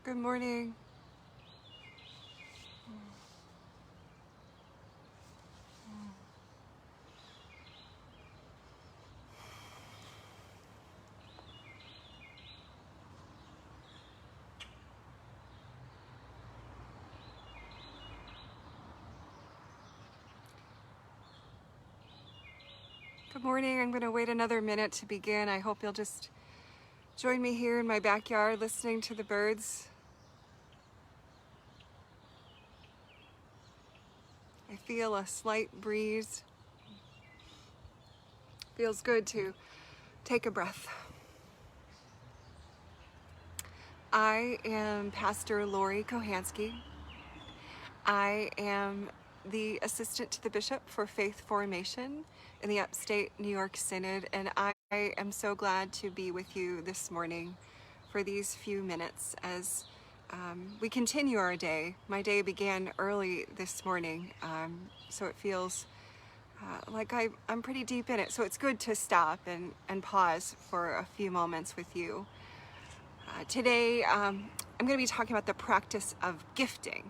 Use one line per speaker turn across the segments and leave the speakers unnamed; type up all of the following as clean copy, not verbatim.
Good morning. Good morning. I'm going to wait another minute to begin. I hope you'll just join me here in my backyard listening to the birds. I feel a slight breeze. Feels good to take a breath. I am Pastor Lori Kochanski. I am the assistant to the bishop for faith formation in the Upstate New York Synod, and I am so glad to be with you this morning for these few minutes as we continue our day. My day began early this morning, so it feels like I'm pretty deep in it, so it's good to stop and pause for a few moments with you. Today, I'm going to be talking about the practice of gifting.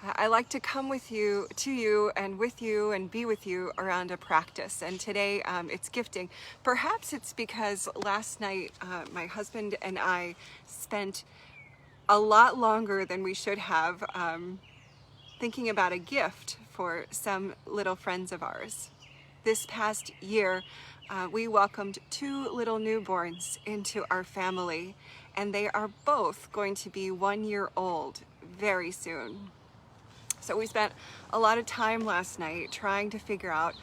I like to come with you, to you, and with you, and be with you around a practice. And today it's gifting. Perhaps it's because last night my husband and I spent a lot longer than we should have thinking about a gift for some little friends of ours. This past year, we welcomed 2 little newborns into our family, and they are both going to be 1 year old very soon. So we spent a lot of time last night trying to figure out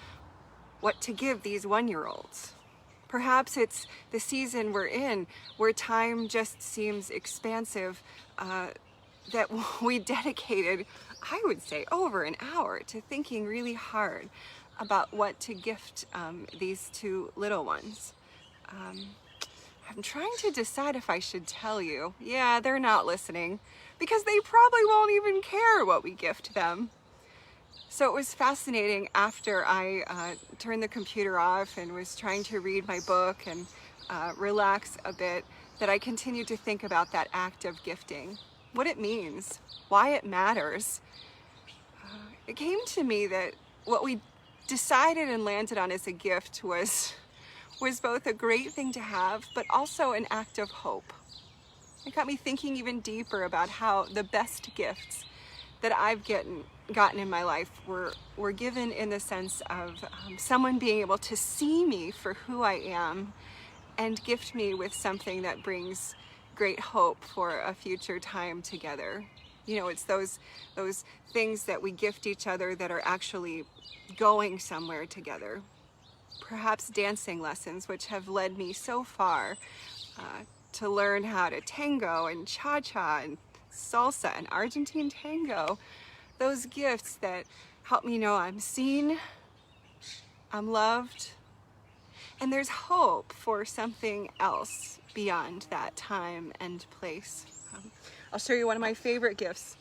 what to give these 1-year-olds. Perhaps it's the season we're in where time just seems expansive, that we dedicated, I would say, over an hour to thinking really hard about what to gift these 2 little ones. I'm trying to decide if I should tell you. Yeah, they're not listening because they probably won't even care what we gift them. So it was fascinating after I turned the computer off and was trying to read my book and relax a bit that I continued to think about that act of gifting, what it means, why it matters. It came to me that what we decided and landed on as a gift was both a great thing to have, but also an act of hope. It got me thinking even deeper about how the best gifts that I've gotten in my life were given in the sense of someone being able to see me for who I am and gift me with something that brings great hope for a future time together. You know, it's those things that we gift each other that are actually going somewhere together. Perhaps dancing lessons, which have led me so far to learn how to tango and cha-cha and salsa and Argentine tango. Those gifts that help me know I'm seen, I'm loved, and there's hope for something else beyond that time and place. I'll show you one of my favorite gifts.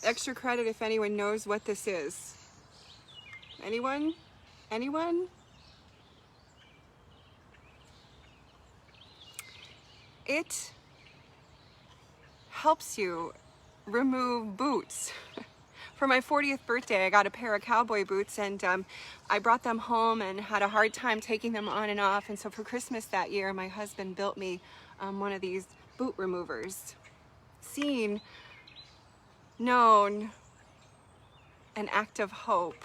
Extra credit if anyone knows what this is. Anyone? Anyone? It helps you remove boots. For my 40th birthday, I got a pair of cowboy boots, and I brought them home and had a hard time taking them on and off. And so for Christmas that year, my husband built me one of these boot removers. Seen, known, an act of hope,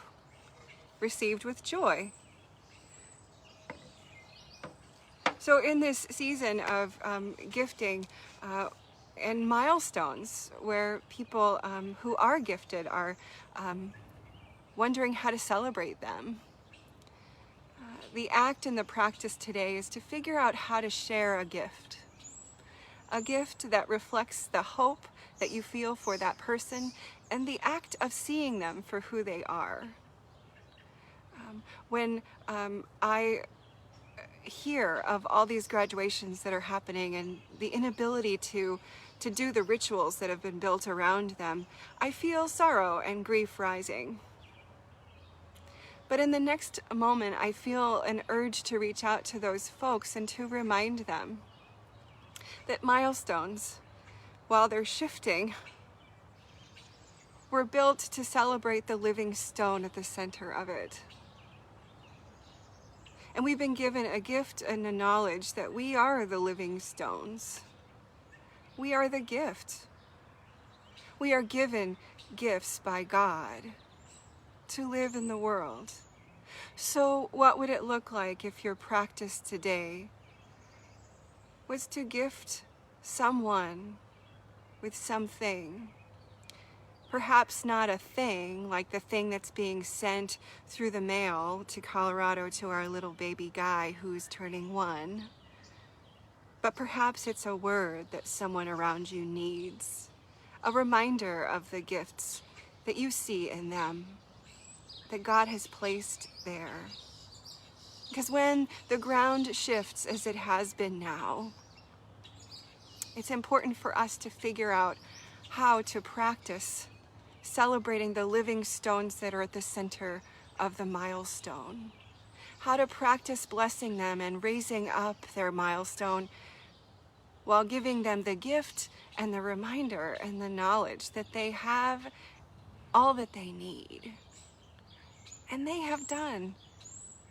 received with joy. So in this season of gifting and milestones, where people who are gifted are wondering how to celebrate them, the act and the practice today is to figure out how to share a gift that reflects the hope that you feel for that person and the act of seeing them for who they are. When I hear of all these graduations that are happening and the inability to do the rituals that have been built around them, I feel sorrow and grief rising. But in the next moment, I feel an urge to reach out to those folks and to remind them that milestones, while they're shifting, we're built to celebrate the living stone at the center of it. And we've been given a gift and a knowledge that we are the living stones. We are the gift. We are given gifts by God to live in the world. So what would it look like if your practice today was to gift someone with something? Perhaps not a thing like the thing that's being sent through the mail to Colorado to our little baby guy who's turning 1. But perhaps it's a word that someone around you needs, a reminder of the gifts that you see in them, that God has placed there. Because when the ground shifts as it has been now, it's important for us to figure out how to practice celebrating the living stones that are at the center of the milestone. How to practice blessing them and raising up their milestone while giving them the gift and the reminder and the knowledge that they have all that they need. And they have done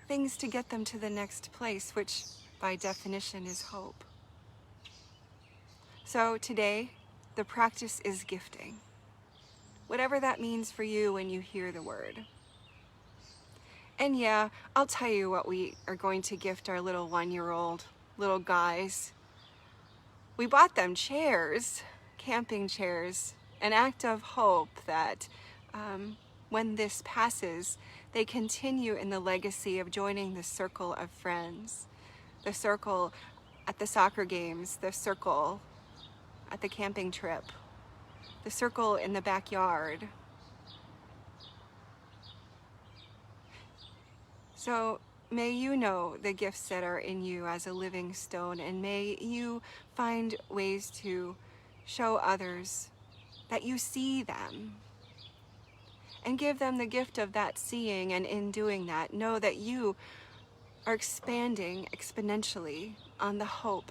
things to get them to the next place, which by definition is hope. So today, the practice is gifting. Whatever that means for you when you hear the word. And yeah, I'll tell you what we are going to gift our little 1-year-old little guys. We bought them chairs, camping chairs, an act of hope that when this passes, they continue in the legacy of joining the circle of friends, the circle at the soccer games, the circle at the camping trip, the circle in the backyard. So may you know the gifts that are in you as a living stone, and may you find ways to show others that you see them, and give them the gift of that seeing, and in doing that, know that you are expanding exponentially on the hope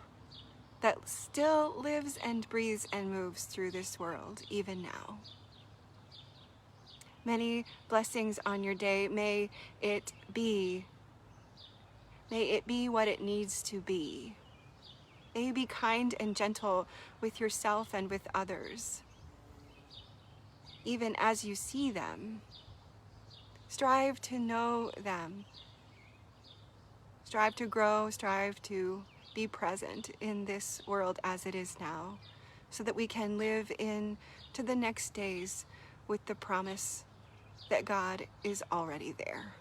that still lives and breathes and moves through this world, even now. Many blessings on your day. May it be what it needs to be. May you be kind and gentle with yourself and with others. Even as you see them, strive to know them. Strive to grow, strive to be present in this world as it is now, so that we can live into the next days with the promise that God is already there.